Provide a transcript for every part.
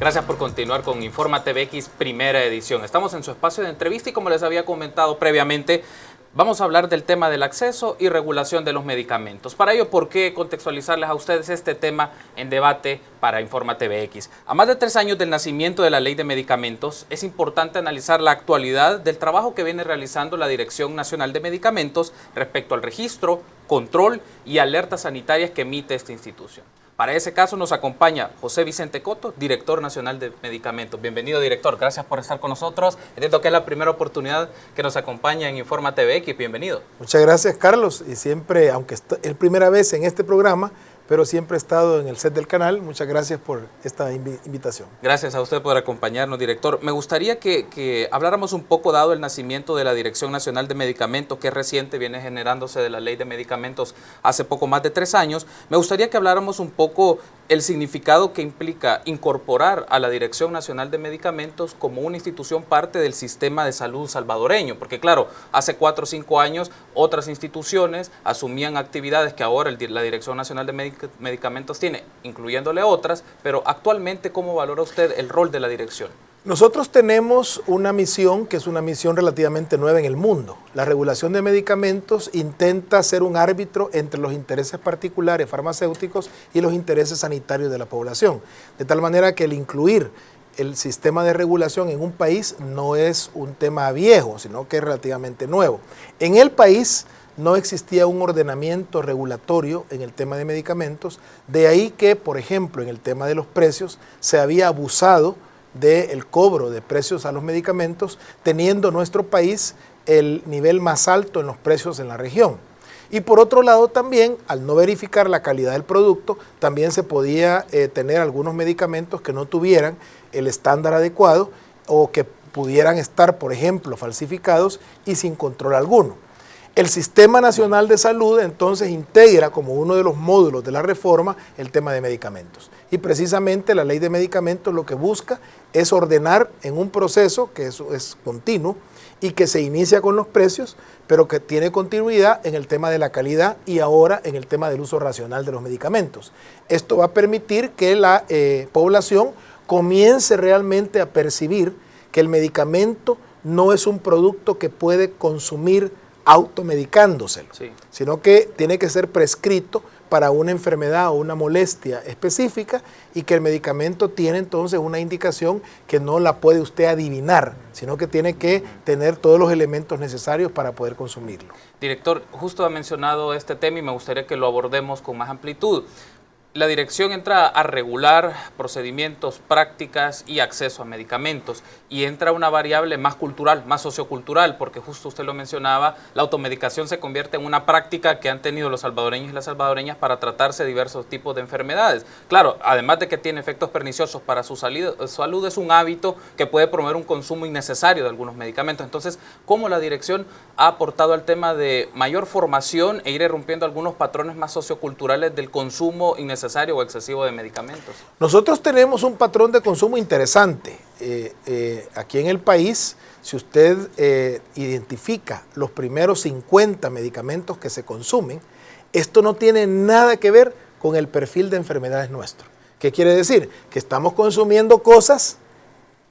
Gracias por continuar con Informa TVX primera edición. Estamos en su espacio de entrevista y como les había comentado previamente, vamos a hablar del tema del acceso y regulación de los medicamentos. Para ello, ¿por qué contextualizarles a ustedes este tema en debate para Informa TVX? A más de 3 años del nacimiento de la Ley de Medicamentos, es importante analizar la actualidad del trabajo que viene realizando la Dirección Nacional de Medicamentos respecto al registro, control y alertas sanitarias que emite esta institución. Para ese caso nos acompaña José Vicente Coto, Director Nacional de Medicamentos. Bienvenido, director. Gracias por estar con nosotros. Entiendo que es la primera oportunidad que nos acompaña en Informa TVX. Bienvenido. Muchas gracias, Carlos. Y siempre, aunque es primera vez en este programa, pero siempre he estado en el set del canal. Muchas gracias por esta invitación. Gracias a usted por acompañarnos, director. Me gustaría que habláramos un poco, dado el nacimiento de la Dirección Nacional de Medicamentos, que es reciente, viene generándose de la Ley de Medicamentos hace poco más de 3 años. Me gustaría que habláramos un poco el significado que implica incorporar a la Dirección Nacional de Medicamentos como una institución parte del sistema de salud salvadoreño, porque claro, hace 4 o 5 años otras instituciones asumían actividades que ahora la Dirección Nacional de Medicamentos tiene, incluyéndole otras, pero actualmente, ¿cómo valora usted el rol de la dirección? Nosotros tenemos una misión que es una misión relativamente nueva en el mundo. La regulación de medicamentos intenta ser un árbitro entre los intereses particulares farmacéuticos y los intereses sanitarios de la población, de tal manera que el incluir el sistema de regulación en un país no es un tema viejo, sino que es relativamente nuevo. En el país no existía un ordenamiento regulatorio en el tema de medicamentos, de ahí que, por ejemplo, en el tema de los precios, se había abusado del cobro de precios a los medicamentos, teniendo nuestro país el nivel más alto en los precios en la región. Y por otro lado también, al no verificar la calidad del producto, también se podía tener algunos medicamentos que no tuvieran el estándar adecuado o que pudieran estar, por ejemplo, falsificados y sin control alguno. El Sistema Nacional de Salud entonces integra como uno de los módulos de la reforma el tema de medicamentos. Y precisamente la Ley de Medicamentos lo que busca es ordenar en un proceso que es continuo y que se inicia con los precios, pero que tiene continuidad en el tema de la calidad y ahora en el tema del uso racional de los medicamentos. Esto va a permitir que la población comience realmente a percibir que el medicamento no es un producto que puede consumir automedicándoselo, sí, sino que tiene que ser prescrito para una enfermedad o una molestia específica y que el medicamento tiene entonces una indicación que no la puede usted adivinar, sino que tiene que tener todos los elementos necesarios para poder consumirlo. Director, justo ha mencionado este tema y me gustaría que lo abordemos con más amplitud. La dirección entra a regular procedimientos, prácticas y acceso a medicamentos y entra una variable más cultural, más sociocultural, porque justo usted lo mencionaba, la automedicación se convierte en una práctica que han tenido los salvadoreños y las salvadoreñas para tratarse de diversos tipos de enfermedades. Claro, además de que tiene efectos perniciosos para su salud, es un hábito que puede promover un consumo innecesario de algunos medicamentos. Entonces, ¿cómo la dirección ha aportado al tema de mayor formación e ir irrumpiendo algunos patrones más socioculturales del consumo innecesario o excesivo de medicamentos? Nosotros tenemos un patrón de consumo interesante. Aquí en el país, si usted identifica los primeros 50 medicamentos que se consumen, esto no tiene nada que ver con el perfil de enfermedades nuestro. ¿Qué quiere decir? Que estamos consumiendo cosas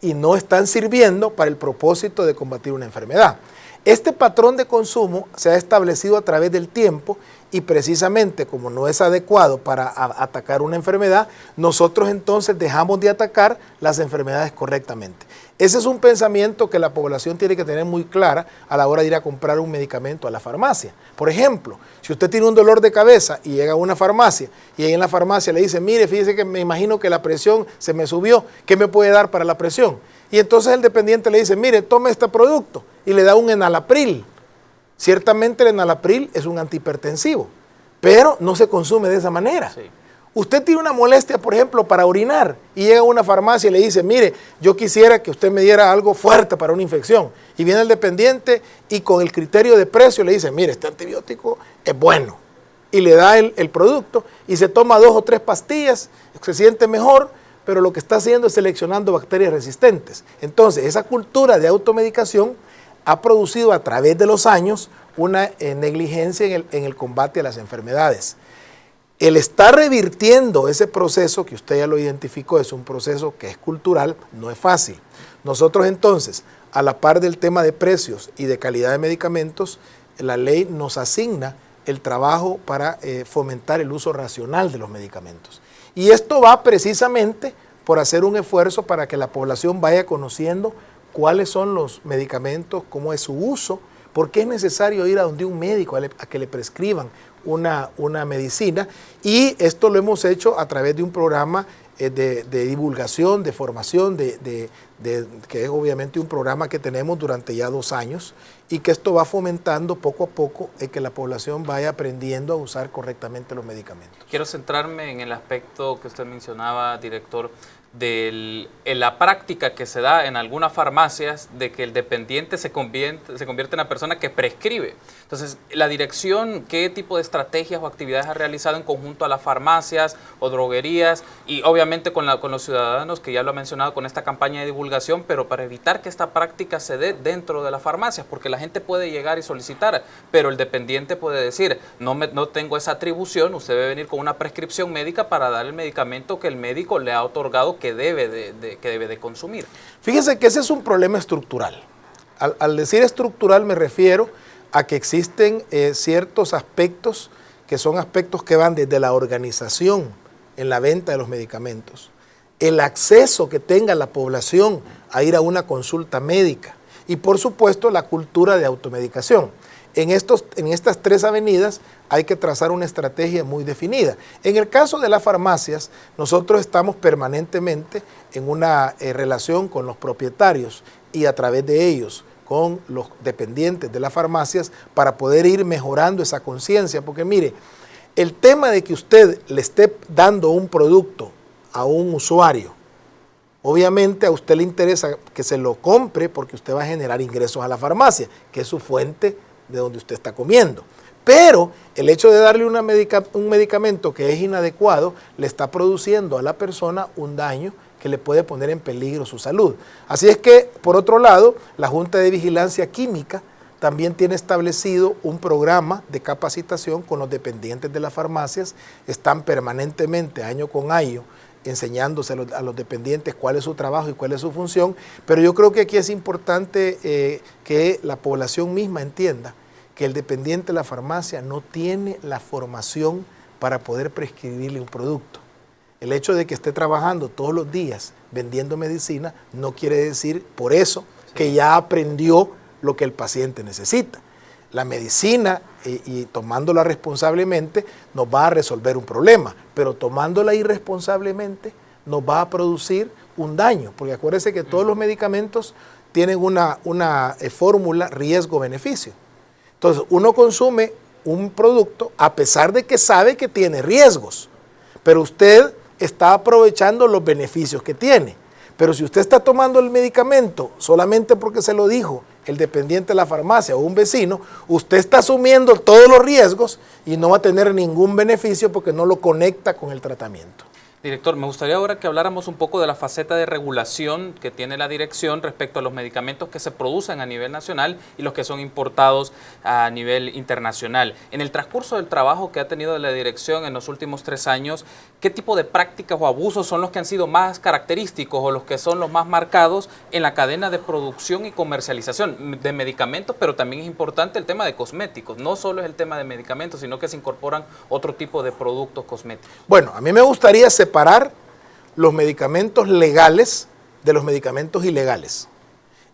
y no están sirviendo para el propósito de combatir una enfermedad. Este patrón de consumo se ha establecido a través del tiempo y precisamente como no es adecuado para atacar una enfermedad, nosotros entonces dejamos de atacar las enfermedades correctamente. Ese es un pensamiento que la población tiene que tener muy clara a la hora de ir a comprar un medicamento a la farmacia. Por ejemplo, si usted tiene un dolor de cabeza y llega a una farmacia y ahí en la farmacia le dice, mire, fíjese que me imagino que la presión se me subió, ¿qué me puede dar para la presión? Y entonces el dependiente le dice, mire, tome este producto y le da un enalapril. Ciertamente el enalapril es un antihipertensivo, pero no se consume de esa manera. Sí. Usted tiene una molestia, por ejemplo, para orinar y llega a una farmacia y le dice, mire, yo quisiera que usted me diera algo fuerte para una infección. Y viene el dependiente y con el criterio de precio le dice, mire, este antibiótico es bueno. Y le da el producto y se toma 2 o 3 pastillas, se siente mejor, pero lo que está haciendo es seleccionando bacterias resistentes. Entonces, esa cultura de automedicación ha producido a través de los años una negligencia en el combate a las enfermedades. El estar revirtiendo ese proceso, que usted ya lo identificó, es un proceso que es cultural, no es fácil. Nosotros entonces, a la par del tema de precios y de calidad de medicamentos, la ley nos asigna el trabajo para fomentar el uso racional de los medicamentos. Y esto va precisamente por hacer un esfuerzo para que la población vaya conociendo cuáles son los medicamentos, cómo es su uso, por qué es necesario ir a donde un médico a que le prescriban una medicina, y esto lo hemos hecho a través de un programa de divulgación, de formación, que es obviamente un programa que tenemos durante ya 2 años, y que esto va fomentando poco a poco que la población vaya aprendiendo a usar correctamente los medicamentos. Quiero centrarme en el aspecto que usted mencionaba, director, en la práctica que se da en algunas farmacias de que el dependiente se convierte en una persona que prescribe. Entonces, la dirección, ¿qué tipo de estrategias o actividades ha realizado en conjunto a las farmacias o droguerías? Y obviamente con los ciudadanos, que ya lo ha mencionado, con esta campaña de divulgación, pero para evitar que esta práctica se dé dentro de las farmacias, porque la gente puede llegar y solicitar, pero el dependiente puede decir, no tengo esa atribución, usted debe venir con una prescripción médica para dar el medicamento que el médico le ha otorgado que debe de consumir. Fíjese que ese es un problema estructural. Al decir estructural me refiero a que existen ciertos aspectos que son aspectos que van desde la organización en la venta de los medicamentos, el acceso que tenga la población a ir a una consulta médica y por supuesto la cultura de automedicación. En estas 3 avenidas hay que trazar una estrategia muy definida. En el caso de las farmacias, nosotros estamos permanentemente en una relación con los propietarios y a través de ellos con los dependientes de las farmacias para poder ir mejorando esa conciencia. Porque mire, el tema de que usted le esté dando un producto a un usuario, obviamente a usted le interesa que se lo compre porque usted va a generar ingresos a la farmacia, que es su fuente de donde usted está comiendo. Pero el hecho de darle un medicamento que es inadecuado le está produciendo a la persona un daño que le puede poner en peligro su salud. Así es que, por otro lado, la Junta de Vigilancia Química también tiene establecido un programa de capacitación con los dependientes de las farmacias. Están permanentemente, año con año, enseñándose a los dependientes cuál es su trabajo y cuál es su función, pero yo creo que aquí es importante que la población misma entienda que el dependiente de la farmacia no tiene la formación para poder prescribirle un producto. El hecho de que esté trabajando todos los días vendiendo medicina no quiere decir por eso que ya aprendió lo que el paciente necesita. La medicina, y tomándola responsablemente, nos va a resolver un problema, pero tomándola irresponsablemente nos va a producir un daño, porque acuérdense que todos los medicamentos tienen una fórmula riesgo-beneficio. Entonces, uno consume un producto a pesar de que sabe que tiene riesgos, pero usted está aprovechando los beneficios que tiene. Pero si usted está tomando el medicamento solamente porque se lo dijo el dependiente de la farmacia o un vecino, usted está asumiendo todos los riesgos y no va a tener ningún beneficio porque no lo conecta con el tratamiento. Director, me gustaría ahora que habláramos un poco de la faceta de regulación que tiene la dirección respecto a los medicamentos que se producen a nivel nacional y los que son importados a nivel internacional. En el transcurso del trabajo que ha tenido la dirección en los últimos 3 años, ¿qué tipo de prácticas o abusos son los que han sido más característicos o los que son los más marcados en la cadena de producción y comercialización de medicamentos? Pero también es importante el tema de cosméticos. No solo es el tema de medicamentos, sino que se incorporan otro tipo de productos cosméticos. Bueno, a mí me gustaría separar los medicamentos legales de los medicamentos ilegales.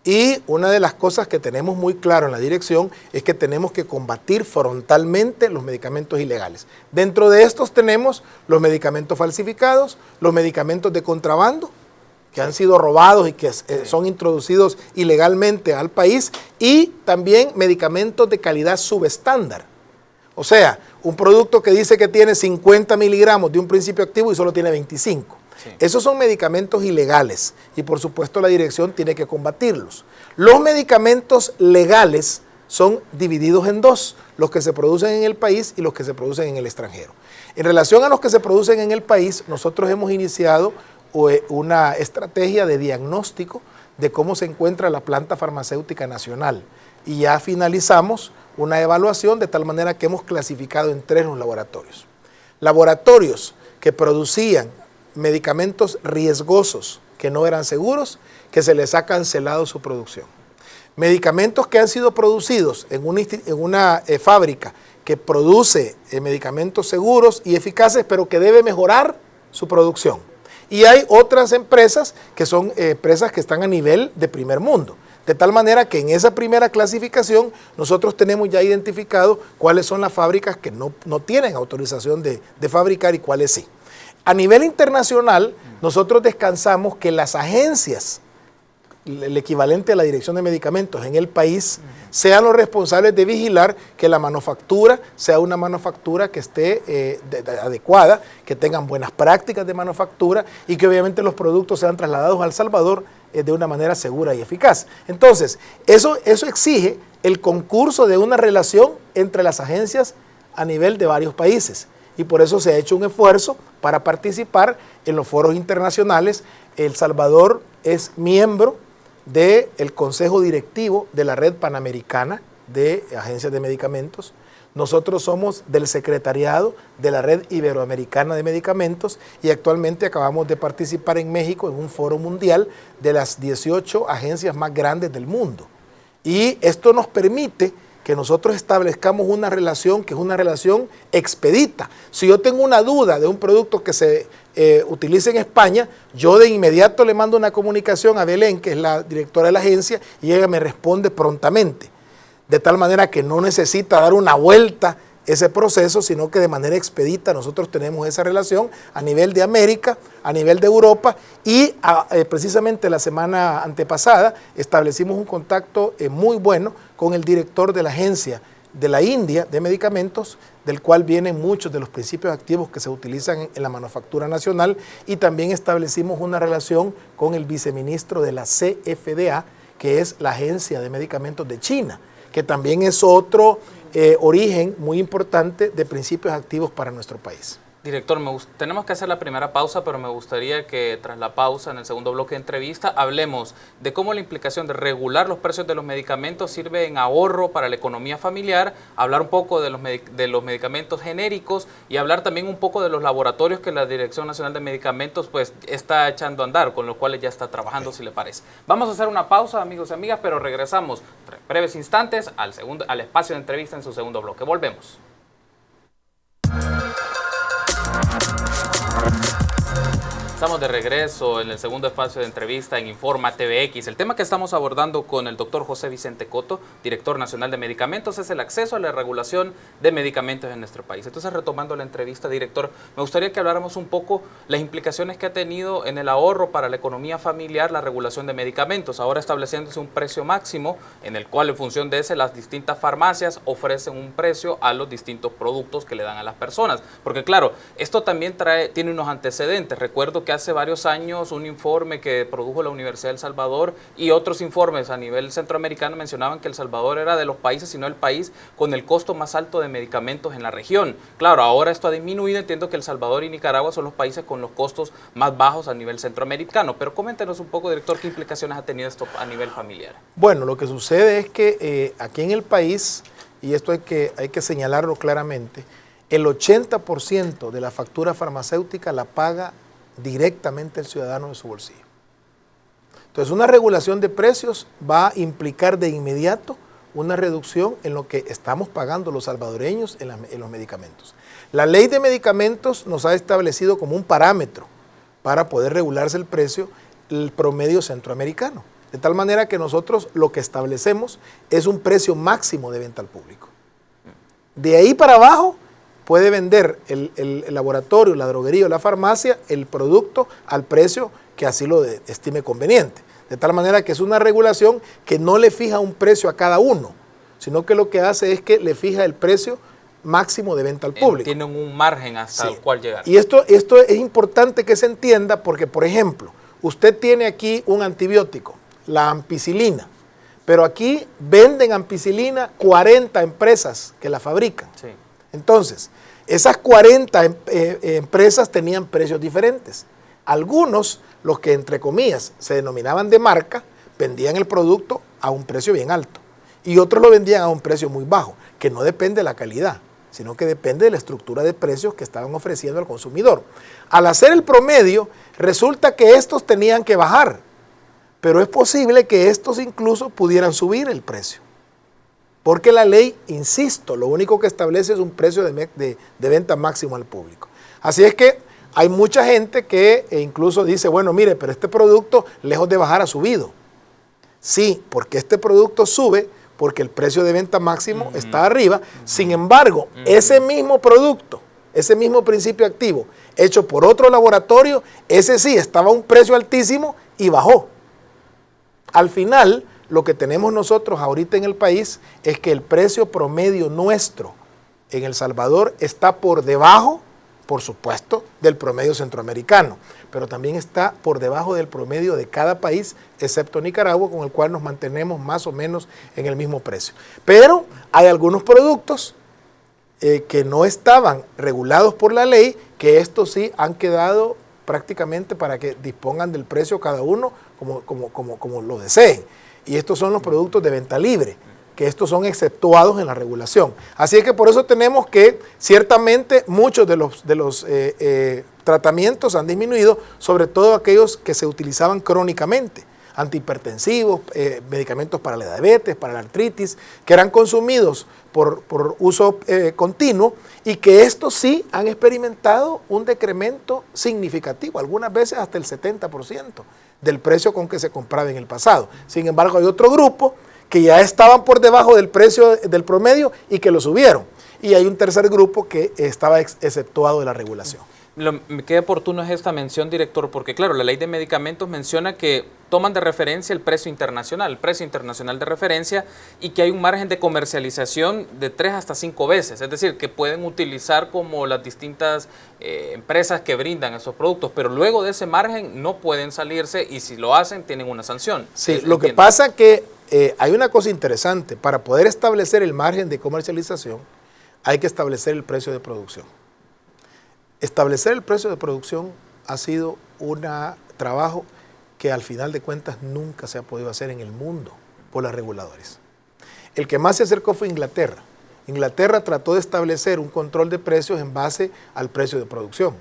Y una de las cosas que tenemos muy claro en la dirección es que tenemos que combatir frontalmente los medicamentos ilegales. Dentro de estos tenemos los medicamentos falsificados, los medicamentos de contrabando, que han sido robados y que son introducidos ilegalmente al país, y también medicamentos de calidad subestándar. O sea, un producto que dice que tiene 50 miligramos de un principio activo y solo tiene 25. Sí. Esos son medicamentos ilegales y por supuesto la dirección tiene que combatirlos. Los medicamentos legales son divididos en 2, los que se producen en el país y los que se producen en el extranjero. En relación a los que se producen en el país, nosotros hemos iniciado una estrategia de diagnóstico de cómo se encuentra la planta farmacéutica nacional y ya finalizamos una evaluación de tal manera que hemos clasificado en 3 los laboratorios. laboratorios que producían medicamentos riesgosos que no eran seguros, que se les ha cancelado su producción. Medicamentos que han sido producidos en una fábrica que produce medicamentos seguros y eficaces, pero que debe mejorar su producción. Y hay otras empresas que son empresas que están a nivel de primer mundo. De tal manera que en esa primera clasificación nosotros tenemos ya identificado cuáles son las fábricas que no tienen autorización de fabricar y cuáles sí. A nivel internacional, nosotros descansamos que las agencias, el equivalente a la Dirección de Medicamentos en el país, sean los responsables de vigilar que la manufactura sea una manufactura que esté adecuada, que tengan buenas prácticas de manufactura y que obviamente los productos sean trasladados a El Salvador de una manera segura y eficaz. Entonces, eso exige el concurso de una relación entre las agencias a nivel de varios países. Y por eso se ha hecho un esfuerzo para participar en los foros internacionales. El Salvador es miembro del Consejo Directivo de la Red Panamericana de Agencias de Medicamentos. Nosotros somos del secretariado de la Red Iberoamericana de Medicamentos y actualmente acabamos de participar en México en un foro mundial de las 18 agencias más grandes del mundo. Y esto nos permite que nosotros establezcamos una relación que es una relación expedita. Si yo tengo una duda de un producto que se utilice en España, yo de inmediato le mando una comunicación a Belén, que es la directora de la agencia, y ella me responde prontamente. De tal manera que no necesita dar una vuelta ese proceso, sino que de manera expedita nosotros tenemos esa relación a nivel de América, a nivel de Europa y precisamente la semana antepasada establecimos un contacto muy bueno con el director de la agencia de la India de medicamentos, del cual vienen muchos de los principios activos que se utilizan en la manufactura nacional, y también establecimos una relación con el viceministro de la CFDA, que es la Agencia de Medicamentos de China, que también es otro origen muy importante de principios activos para nuestro país. Director, tenemos que hacer la primera pausa, pero me gustaría que tras la pausa, en el segundo bloque de entrevista, hablemos de cómo la implicación de regular los precios de los medicamentos sirve en ahorro para la economía familiar, hablar un poco de los medicamentos genéricos y hablar también un poco de los laboratorios que la Dirección Nacional de Medicamentos pues está echando a andar, con los cuales ya está trabajando, si le parece. Vamos a hacer una pausa, amigos y amigas, pero regresamos en breves instantes al espacio de entrevista en su segundo bloque. Volvemos. Estamos de regreso en el segundo espacio de entrevista en Informa TVX. El tema que estamos abordando con el doctor José Vicente Coto, director nacional de medicamentos, es el acceso a la regulación de medicamentos en nuestro país. Entonces, retomando la entrevista, director, me gustaría que habláramos un poco las implicaciones que ha tenido en el ahorro para la economía familiar la regulación de medicamentos, ahora estableciéndose un precio máximo en el cual en función de ese las distintas farmacias ofrecen un precio a los distintos productos que le dan a las personas. Porque claro, esto también tiene unos antecedentes. Recuerdo que hace varios años un informe que produjo la Universidad de El Salvador y otros informes a nivel centroamericano mencionaban que El Salvador era de los países, si no el país, con el costo más alto de medicamentos en la región. Claro, ahora esto ha disminuido, entiendo que El Salvador y Nicaragua son los países con los costos más bajos a nivel centroamericano, pero coméntenos un poco, director, qué implicaciones ha tenido esto a nivel familiar. Bueno, lo que sucede es que aquí en el país, y esto hay que señalarlo claramente, el 80% de la factura farmacéutica la paga directamente el ciudadano de su bolsillo. Entonces, una regulación de precios va a implicar de inmediato una reducción en lo que estamos pagando los salvadoreños en los medicamentos. La ley de medicamentos nos ha establecido como un parámetro para poder regularse el precio, el promedio centroamericano. De tal manera que nosotros lo que establecemos es un precio máximo de venta al público. De ahí para abajo puede vender el laboratorio, la droguería o la farmacia el producto al precio que así lo estime conveniente. De tal manera que es una regulación que no le fija un precio a cada uno, sino que lo que hace es que le fija el precio máximo de venta al público. Tienen un margen hasta el cual llegar. Y esto es importante que se entienda porque, por ejemplo, usted tiene aquí un antibiótico, la ampicilina, pero aquí venden ampicilina 40 empresas que la fabrican. Sí. Entonces, esas 40 empresas tenían precios diferentes. Algunos, los que entre comillas se denominaban de marca, vendían el producto a un precio bien alto y otros lo vendían a un precio muy bajo, que no depende de la calidad. sino que depende de la estructura de precios que estaban ofreciendo al consumidor. Al hacer el promedio, resulta que estos tenían que bajar, pero es posible que estos incluso pudieran subir el precio. Porque la ley, insisto, lo único que establece es un precio de venta máximo al público. Así es que hay mucha gente que incluso dice, bueno, mire, pero este producto, lejos de bajar, ha subido. Sí, porque este producto sube porque el precio de venta máximo está arriba. Sin embargo, ese mismo producto, ese mismo principio activo, hecho por otro laboratorio, ese sí estaba a un precio altísimo y bajó. Al final, lo que tenemos nosotros ahorita en el país es que el precio promedio nuestro en El Salvador está por debajo, por supuesto, del promedio centroamericano, pero también está por debajo del promedio de cada país, excepto Nicaragua, con el cual nos mantenemos más o menos en el mismo precio. Pero hay algunos productos que no estaban regulados por la ley, que estos sí han quedado prácticamente para que dispongan del precio cada uno como lo deseen. Y estos son los productos de venta libre, que estos son exceptuados en la regulación. Así es que por eso tenemos que, ciertamente, muchos de los tratamientos han disminuido, sobre todo aquellos que se utilizaban crónicamente, antihipertensivos, medicamentos para la diabetes, para la artritis, que eran consumidos por uso continuo y que estos sí han experimentado un decremento significativo, algunas veces hasta el 70% del precio con que se compraba en el pasado. Sin embargo, hay otro grupo que ya estaban por debajo del precio del promedio y que lo subieron. Y hay un tercer grupo que estaba exceptuado de la regulación. Qué oportuno es esta mención, director, porque claro, la ley de medicamentos menciona que toman de referencia el precio internacional de referencia, y que hay un margen de comercialización de 3 hasta 5 veces, es decir, que pueden utilizar como las distintas empresas que brindan esos productos, pero luego de ese margen no pueden salirse, y si lo hacen tienen una sanción. Sí, lo que pasa es que hay una cosa interesante: para poder establecer el margen de comercialización hay que establecer el precio de producción. Establecer el precio de producción ha sido un trabajo que al final de cuentas nunca se ha podido hacer en el mundo por los reguladores. El que más se acercó fue Inglaterra. Inglaterra trató de establecer un control de precios en base al precio de producción,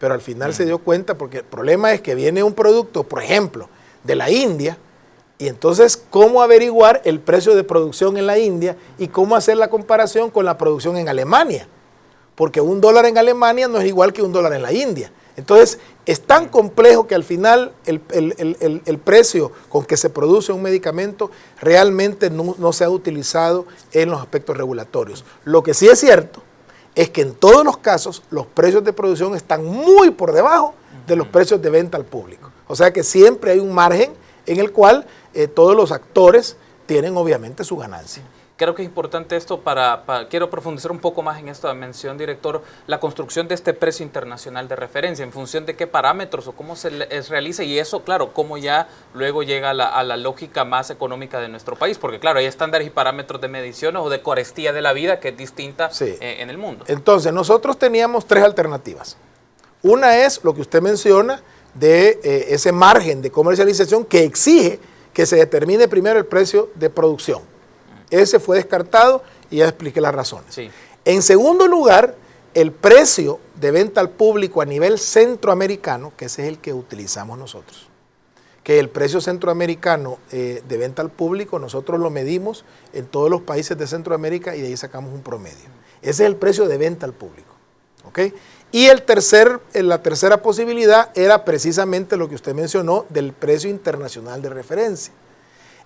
pero al final se dio cuenta, porque el problema es que viene un producto, por ejemplo, de la India, y entonces, ¿cómo averiguar el precio de producción en la India y cómo hacer la comparación con la producción en Alemania? Porque $1 en Alemania no es igual que $1 en la India. Entonces, es tan complejo que al final el precio con que se produce un medicamento realmente no se ha utilizado en los aspectos regulatorios. Lo que sí es cierto es que en todos los casos los precios de producción están muy por debajo de los precios de venta al público. O sea que siempre hay un margen en el cual todos los actores tienen obviamente su ganancia. Creo que es importante esto quiero profundizar un poco más en esta mención, director, la construcción de este precio internacional de referencia, en función de qué parámetros o cómo se realiza, y eso, claro, cómo ya luego llega a la lógica más económica de nuestro país, porque claro, hay estándares y parámetros de mediciones o de carestía de la vida que es distinta en el mundo. Entonces, nosotros teníamos 3 alternativas. Una es lo que usted menciona de ese margen de comercialización que exige que se determine primero el precio de producción. Ese fue descartado y ya expliqué las razones. Sí. En segundo lugar, el precio de venta al público a nivel centroamericano, que ese es el que utilizamos nosotros. Que el precio centroamericano de venta al público nosotros lo medimos en todos los países de Centroamérica y de ahí sacamos un promedio. Ese es el precio de venta al público. ¿Okay? Y la tercera posibilidad era precisamente lo que usted mencionó del precio internacional de referencia.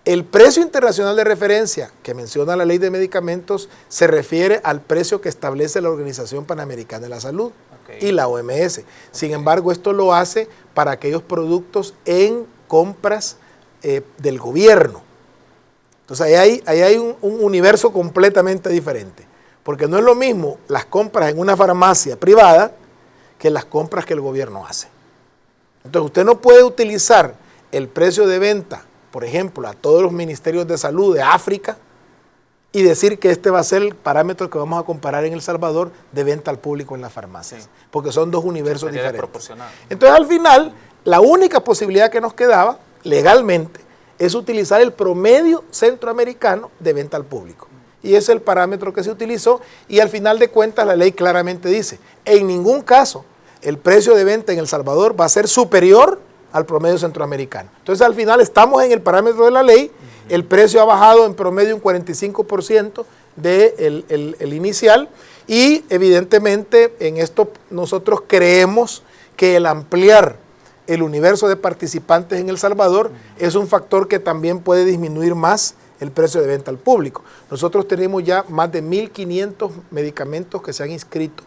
El precio internacional de referencia que menciona la ley de medicamentos se refiere al precio que establece la Organización Panamericana de la Salud y la OMS. Sin embargo, esto lo hace para aquellos productos en compras del gobierno. Entonces, ahí hay un universo completamente diferente, porque no es lo mismo las compras en una farmacia privada que las compras que el gobierno hace. Entonces, usted no puede utilizar el precio de venta, por ejemplo, a todos los ministerios de salud de África y decir que este va a ser el parámetro que vamos a comparar en El Salvador de venta al público en las farmacias, porque son dos universos diferentes. Entonces, al final, la única posibilidad que nos quedaba legalmente es utilizar el promedio centroamericano de venta al público. y es el parámetro que se utilizó, y al final de cuentas la ley claramente dice, en ningún caso el precio de venta en El Salvador va a ser superior al promedio centroamericano. Entonces al final estamos en el parámetro de la ley, el precio ha bajado en promedio un 45% del inicial, y evidentemente en esto nosotros creemos que el ampliar el universo de participantes en El Salvador es un factor que también puede disminuir más el precio de venta al público. Nosotros tenemos ya más de 1.500 medicamentos que se han inscrito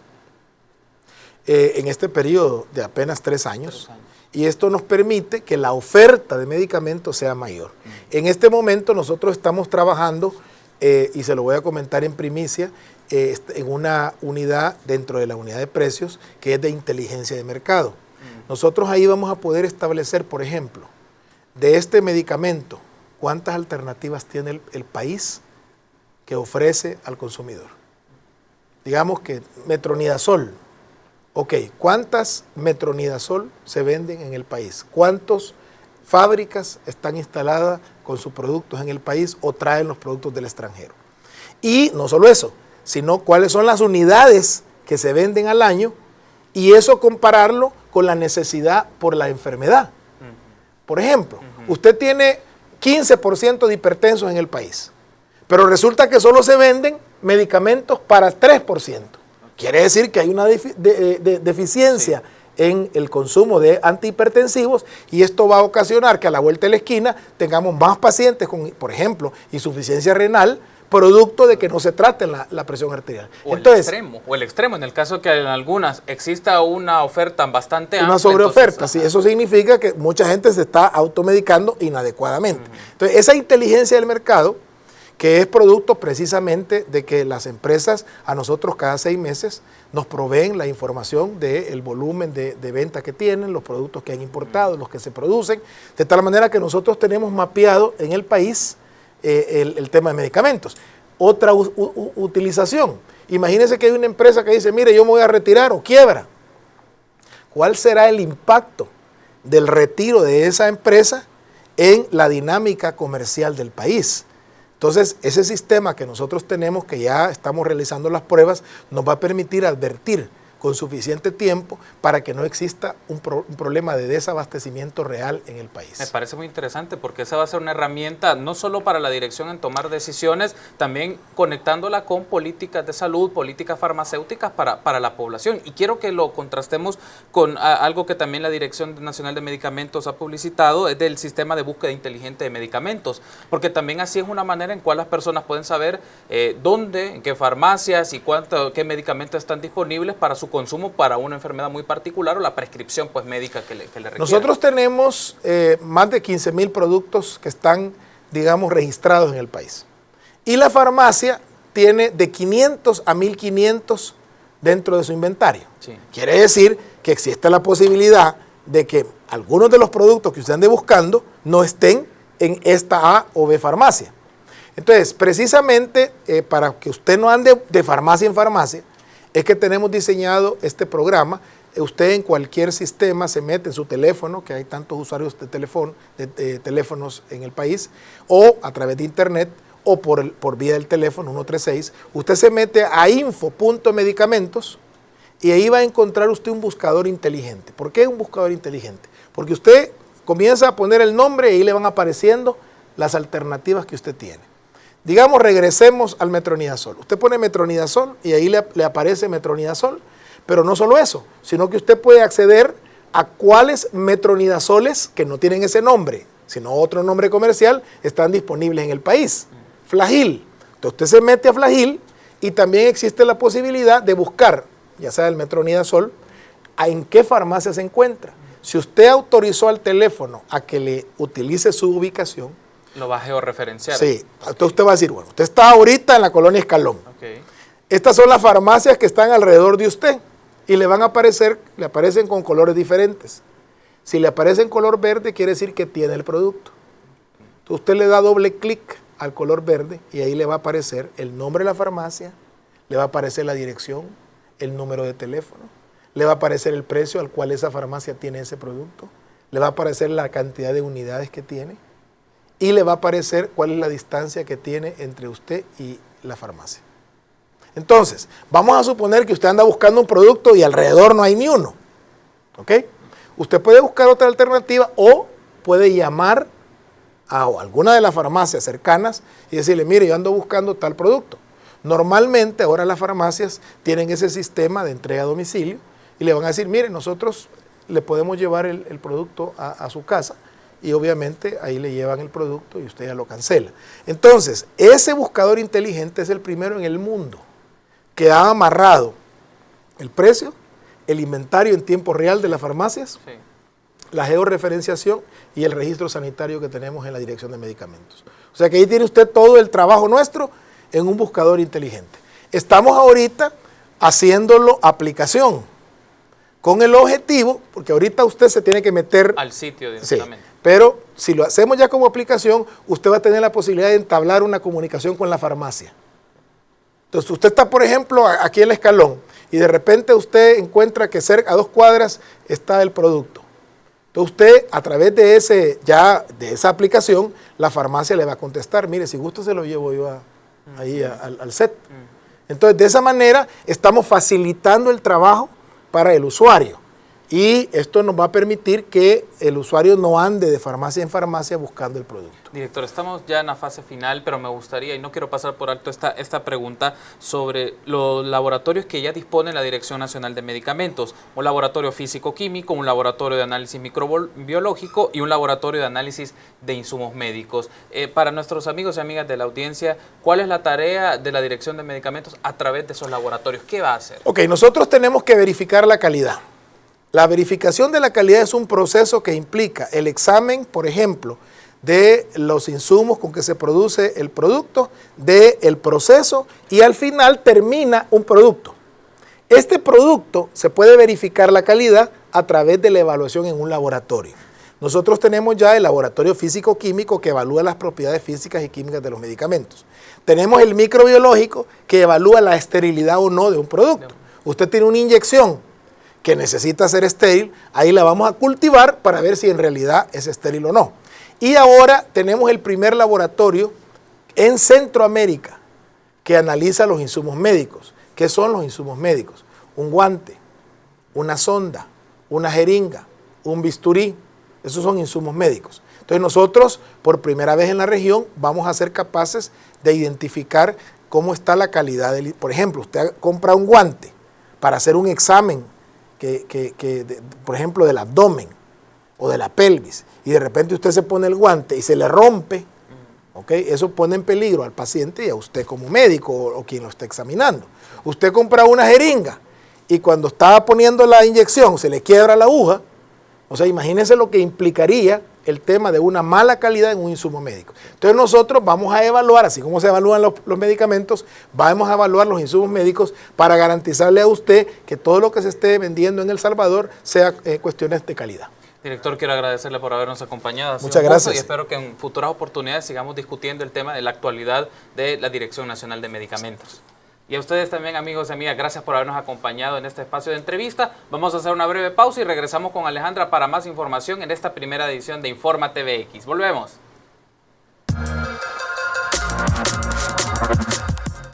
en este periodo de apenas 3 años. Y esto nos permite que la oferta de medicamentos sea mayor. En este momento nosotros estamos trabajando, y se lo voy a comentar en primicia, en una unidad dentro de la unidad de precios que es de inteligencia de mercado. Nosotros ahí vamos a poder establecer, por ejemplo, de este medicamento, cuántas alternativas tiene el país que ofrece al consumidor. Digamos que metronidazol. Ok, ¿cuántas metronidazol se venden en el país? ¿Cuántas fábricas están instaladas con sus productos en el país o traen los productos del extranjero? Y no solo eso, sino cuáles son las unidades que se venden al año, y eso compararlo con la necesidad por la enfermedad. Por ejemplo, usted tiene 15% de hipertensos en el país, pero resulta que solo se venden medicamentos para 3%. Quiere decir que hay una deficiencia en el consumo de antihipertensivos, y esto va a ocasionar que a la vuelta de la esquina tengamos más pacientes con, por ejemplo, insuficiencia renal, producto de que no se trate la presión arterial. O el extremo, en el caso que en algunas exista una oferta bastante amplia. Una sobreoferta, sí, eso significa que mucha gente se está automedicando inadecuadamente. Entonces, esa inteligencia del mercado, que es producto precisamente de que las empresas a nosotros cada 6 meses nos proveen la información del volumen de venta que tienen, los productos que han importado, los que se producen, de tal manera que nosotros tenemos mapeado en el país el tema de medicamentos. Otra utilización. Imagínense que hay una empresa que dice, mire, yo me voy a retirar o quiebra. ¿Cuál será el impacto del retiro de esa empresa en la dinámica comercial del país? Entonces, ese sistema que nosotros tenemos, que ya estamos realizando las pruebas, nos va a permitir advertir con suficiente tiempo para que no exista un problema de desabastecimiento real en el país. Me parece muy interesante, porque esa va a ser una herramienta no solo para la dirección en tomar decisiones, también conectándola con políticas de salud, políticas farmacéuticas para la población. Y quiero que lo contrastemos con algo que también la Dirección Nacional de Medicamentos ha publicitado, es del sistema de búsqueda inteligente de medicamentos, porque también así es una manera en cual las personas pueden saber dónde, en qué farmacias y qué medicamentos están disponibles para su consumo para una enfermedad muy particular o la prescripción pues médica que le requiere. Nosotros tenemos más de 15,000 productos que están, digamos, registrados en el país. Y la farmacia tiene de 500 a 1.500 dentro de su inventario. Sí. Quiere decir que existe la posibilidad de que algunos de los productos que usted ande buscando no estén en esta A o B farmacia. Entonces, precisamente para que usted no ande de farmacia en farmacia, es que tenemos diseñado este programa. Usted en cualquier sistema se mete en su teléfono, que hay tantos usuarios de teléfonos en el país, o a través de internet, o por vía del teléfono 136, usted se mete a info.medicamentos y ahí va a encontrar usted un buscador inteligente. ¿Por qué un buscador inteligente? Porque usted comienza a poner el nombre y ahí le van apareciendo las alternativas que usted tiene. Digamos, regresemos al metronidazol. Usted pone metronidazol y ahí le aparece metronidazol, pero no solo eso, sino que usted puede acceder a cuáles metronidazoles que no tienen ese nombre, sino otro nombre comercial, están disponibles en el país. Flagyl. Entonces usted se mete a Flagyl y también existe la posibilidad de buscar, ya sea el metronidazol, en qué farmacia se encuentra. Si usted autorizó al teléfono a que le utilice su ubicación, lo va a georreferenciar. Sí, entonces usted va a decir, bueno, usted está ahorita en la colonia Escalón. Okay. Estas son las farmacias que están alrededor de usted y le van a aparecer, le aparecen con colores diferentes. Si le aparece en color verde, quiere decir que tiene el producto. Entonces usted le da doble clic al color verde y ahí le va a aparecer el nombre de la farmacia, le va a aparecer la dirección, el número de teléfono, le va a aparecer el precio al cual esa farmacia tiene ese producto, le va a aparecer la cantidad de unidades que tiene, y le va a aparecer cuál es la distancia que tiene entre usted y la farmacia. Entonces, vamos a suponer que usted anda buscando un producto y alrededor no hay ni uno. ¿Ok? Usted puede buscar otra alternativa o puede llamar a alguna de las farmacias cercanas y decirle, mire, yo ando buscando tal producto. Normalmente ahora las farmacias tienen ese sistema de entrega a domicilio y le van a decir, mire, nosotros le podemos llevar el producto a su casa y obviamente ahí le llevan el producto y usted ya lo cancela. Entonces, ese buscador inteligente es el primero en el mundo que ha amarrado el precio, el inventario en tiempo real de las farmacias, sí, la georreferenciación y el registro sanitario que tenemos en la Dirección de Medicamentos. O sea que ahí tiene usted todo el trabajo nuestro en un buscador inteligente. Estamos ahorita haciéndolo aplicación con el objetivo, porque ahorita usted se tiene que meter al sitio directamente. Sí, pero si lo hacemos ya como aplicación, usted va a tener la posibilidad de entablar una comunicación con la farmacia. Entonces usted está, por ejemplo, aquí en el Escalón y de repente usted encuentra que cerca, a 2 cuadras está el producto. Entonces usted, a través de esa aplicación, la farmacia le va a contestar, mire, si gusta se lo llevo yo ahí al set. Entonces, de esa manera, estamos facilitando el trabajo para el usuario. Y esto nos va a permitir que el usuario no ande de farmacia en farmacia buscando el producto. Director, estamos ya en la fase final, pero me gustaría, y no quiero pasar por alto esta pregunta, sobre los laboratorios que ya dispone la Dirección Nacional de Medicamentos. Un laboratorio físico-químico, un laboratorio de análisis microbiológico y un laboratorio de análisis de insumos médicos. Para nuestros amigos y amigas de la audiencia, ¿cuál es la tarea de la Dirección de Medicamentos a través de esos laboratorios? ¿Qué va a hacer? Ok, nosotros tenemos que verificar la calidad. La verificación de la calidad es un proceso que implica el examen, por ejemplo, de los insumos con que se produce el producto, del proceso y al final termina un producto. Este producto se puede verificar la calidad a través de la evaluación en un laboratorio. Nosotros tenemos ya el laboratorio físico-químico que evalúa las propiedades físicas y químicas de los medicamentos. Tenemos el microbiológico que evalúa la esterilidad o no de un producto. Usted tiene una inyección que necesita ser estéril, ahí la vamos a cultivar para ver si en realidad es estéril o no. Y ahora tenemos el primer laboratorio en Centroamérica que analiza los insumos médicos. ¿Qué son los insumos médicos? Un guante, una sonda, una jeringa, un bisturí, esos son insumos médicos. Entonces nosotros, por primera vez en la región, vamos a ser capaces de identificar cómo está la calidad del... Por ejemplo, usted compra un guante para hacer un examen por ejemplo, del abdomen o de la pelvis, y de repente usted se pone el guante y se le rompe, ¿okay? Eso pone en peligro al paciente y a usted como médico o quien lo está examinando. Usted compra una jeringa y cuando estaba poniendo la inyección se le quiebra la aguja, o sea, imagínense lo que implicaría el tema de una mala calidad en un insumo médico. Entonces nosotros vamos a evaluar, así como se evalúan los medicamentos, vamos a evaluar los insumos médicos para garantizarle a usted que todo lo que se esté vendiendo en El Salvador sea cuestiones de calidad. Director, quiero agradecerle por habernos acompañado. Muchas gracias. Y espero que en futuras oportunidades sigamos discutiendo el tema de la actualidad de la Dirección Nacional de Medicamentos. Y a ustedes también, amigos y amigas, gracias por habernos acompañado en este espacio de entrevista. Vamos a hacer una breve pausa y regresamos con Alejandra para más información en esta primera edición de Infórmate BX. Volvemos.